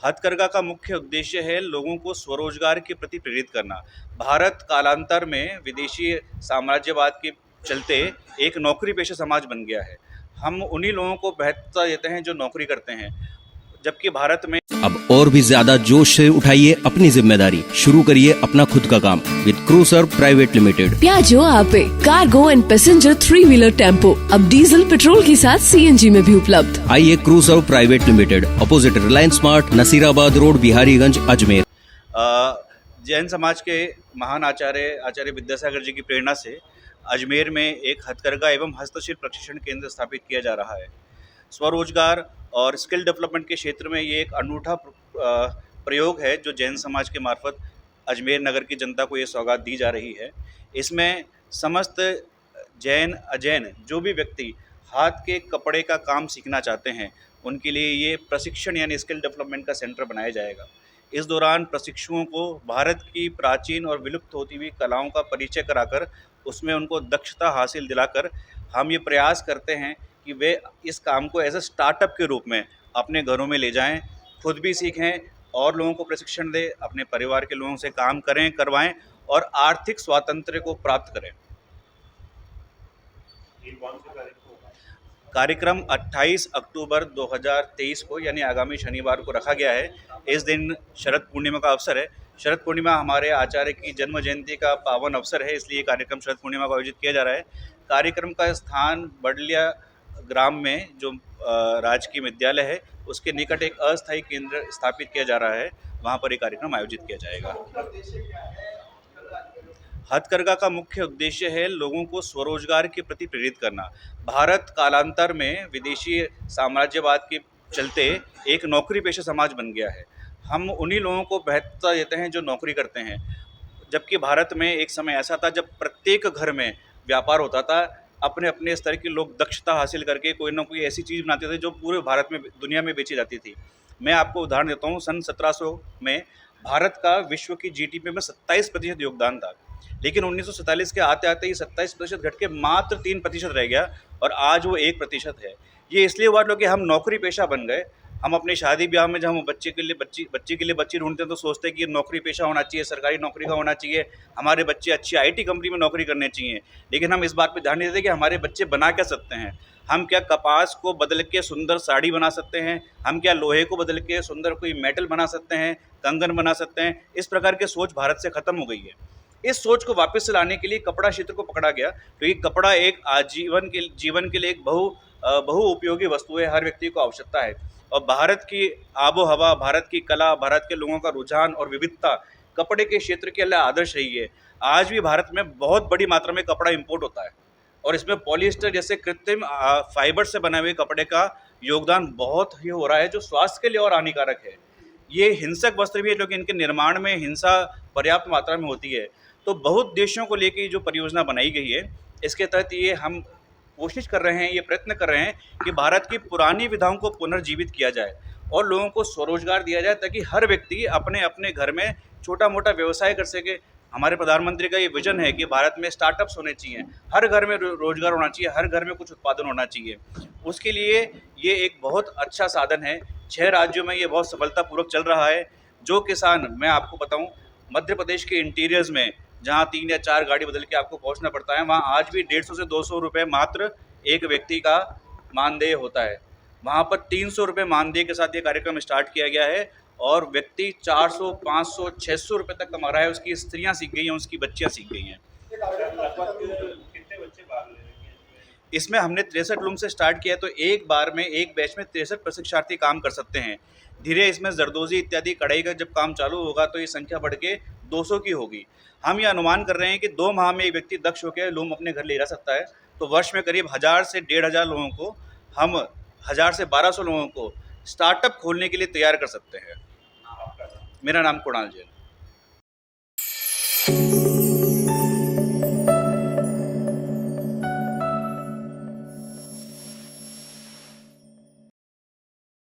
हथकरघा का मुख्य उद्देश्य है लोगों को स्वरोजगार के प्रति प्रेरित करना। भारत कालांतर में विदेशी साम्राज्यवाद के चलते एक नौकरी पेशा समाज बन गया है। हम उन्हीं लोगों को महत्वता देते हैं जो नौकरी करते हैं, जबकि भारत में अब और भी ज्यादा जोश से उठाइए अपनी जिम्मेदारी, शुरू करिए अपना खुद का काम with Cruiser private limited. Piaggio Ape cargo and passenger 3 wheeler tempo अब डीजल पेट्रोल के साथ सीएनजी में भी उपलब्ध। आइए Cruiser private limited, opposite Reliance Smart, Nasirabad road, Bihariganj, Ajmer. Jain समाज के महान आचार्य विद्यासागर जी की प्रेरणा से अजमेर में एक हथकरघा एवं हस्तशिल्प प्रशिक्षण केंद्र स्थापित किया जा रहा है। स्वरोजगार और स्किल डेवलपमेंट के क्षेत्र में ये एक अनूठा प्रयोग है जो जैन समाज के मार्फत अजमेर नगर की जनता को ये सौगात दी जा रही है। इसमें समस्त जैन अजैन जो भी व्यक्ति हाथ के कपड़े का काम सीखना चाहते हैं उनके लिए ये प्रशिक्षण यानी स्किल डेवलपमेंट का सेंटर बनाया जाएगा। इस दौरान प्रशिक्षुओं को भारत की प्राचीन और विलुप्त होती हुई कलाओं का परिचय कराकर उसमें उनको दक्षता हासिल दिलाकर हम ये प्रयास करते हैं कि वे इस काम को एज ए स्टार्टअप के रूप में अपने घरों में ले जाएं, खुद भी सीखें और लोगों को प्रशिक्षण दें, अपने परिवार के लोगों से काम करें, करवाएं और आर्थिक स्वातंत्र्य को प्राप्त करें। कार्यक्रम 28 अक्टूबर 2023 को यानी आगामी शनिवार को रखा गया है। इस दिन शरद पूर्णिमा का अवसर है। शरद पूर्णिमा हमारे आचार्य की जन्म जयंती का पावन अवसर है, इसलिए कार्यक्रम शरद पूर्णिमा को आयोजित किया जा रहा है। कार्यक्रम का स्थान बडलिया ग्राम में जो राजकीय विद्यालय है उसके निकट एक अस्थायी केंद्र स्थापित किया जा रहा है, वहाँ पर ये कार्यक्रम आयोजित किया जाएगा। हथकरघा का मुख्य उद्देश्य है लोगों को स्वरोजगार के प्रति प्रेरित करना। भारत कालांतर में विदेशी साम्राज्यवाद के चलते एक नौकरी पेशा समाज बन गया है। हम उन्हीं लोगों को महत्वता देते हैं जो नौकरी करते हैं, जबकि भारत में एक समय ऐसा था जब प्रत्येक घर में व्यापार होता था। अपने अपने स्तर के लोग दक्षता हासिल करके कोई ना कोई ऐसी चीज़ बनाते थे जो पूरे भारत में दुनिया में बेची जाती थी। मैं आपको उदाहरण देता हूँ, सन 1700 में भारत का विश्व की जीडीपी में 27% योगदान था, लेकिन 1947 के आते आते ही 27% घट के मात्र 3% रह गया और आज वो 1% है। ये इसलिए हुआ क्योंकि हम नौकरी पेशा बन गए। हम अपने शादी ब्याह में जब हम बच्चे के लिए बच्ची ढूंढते हैं तो सोचते हैं कि नौकरी पेशा होना चाहिए, सरकारी नौकरी का होना चाहिए, हमारे बच्चे अच्छी आईटी कंपनी में नौकरी करने चाहिए। लेकिन हम इस बात पे ध्यान नहीं देते कि हमारे बच्चे बना क्या सकते हैं। हम क्या कपास को बदल के सुंदर साड़ी बना सकते हैं, हम क्या लोहे को बदल के सुंदर कोई मेटल बना सकते हैं, कंगन बना सकते हैं। इस प्रकार की सोच भारत से ख़त्म हो गई है। इस सोच को वापस से लाने के लिए कपड़ा क्षेत्र को पकड़ा गया, क्योंकि कपड़ा एक जीवन के लिए एक बहु उपयोगी वस्तु है, हर व्यक्ति को आवश्यकता है। और भारत की आबो हवा, भारत की कला, भारत के लोगों का रुझान और विविधता कपड़े के क्षेत्र के लिए आदर्श रही है। आज भी भारत में बहुत बड़ी मात्रा में कपड़ा इंपोर्ट होता है और इसमें पॉलिएस्टर जैसे कृत्रिम फाइबर से बने हुए कपड़े का योगदान बहुत ही हो रहा है, जो स्वास्थ्य के लिए और हानिकारक है। ये हिंसक वस्त्र भी है क्योंकि इनके निर्माण में हिंसा पर्याप्त मात्रा में होती है। तो बहुत देशों को लेकर जो परियोजना बनाई गई है, इसके तहत ये हम कोशिश कर रहे हैं, ये प्रयत्न कर रहे हैं कि भारत की पुरानी विधाओं को पुनर्जीवित किया जाए और लोगों को स्वरोजगार दिया जाए, ताकि हर व्यक्ति अपने अपने घर में छोटा मोटा व्यवसाय कर सके। हमारे प्रधानमंत्री का ये विजन है कि भारत में स्टार्टअप्स होने चाहिए, हर घर में रोजगार होना चाहिए, हर घर में कुछ उत्पादन होना चाहिए। उसके लिए ये एक बहुत अच्छा साधन है। 6 राज्यों में ये बहुत सफलतापूर्वक चल रहा है। जो किसान, मैं आपको बताऊं, मध्य प्रदेश के इंटीरियर्स में जहाँ 3 या 4 गाड़ी बदल के आपको पहुँचना पड़ता है, वहाँ आज भी 150 से 200 रुपये मात्र एक व्यक्ति का मानदेय होता है। वहाँ पर 300 रुपये मानदेय के साथ ये कार्यक्रम स्टार्ट किया गया है और व्यक्ति 400, 500, 600 रुपये तक कमा रहा है। उसकी स्त्रियाँ सीख गई हैं, उसकी बच्चियाँ सीख गई हैं। इसमें हमने 63 रूम से स्टार्ट किया, तो एक बार में एक बैच में 63 प्रशिक्षार्थी काम कर सकते हैं। धीरे इसमें जरदोजी इत्यादि कढ़ाई का जब काम चालू होगा तो ये संख्या बढ़ के 200 की होगी। हम ये अनुमान कर रहे हैं कि 2 माह में एक व्यक्ति दक्ष होकर लूम अपने घर ले जा सकता है, तो वर्ष में करीब 1000 से 1500 लोगों को, हम 1000 से 1200 लोगों को स्टार्टअप खोलने के लिए तैयार कर सकते हैं। मेरा नाम कुणाल जैन।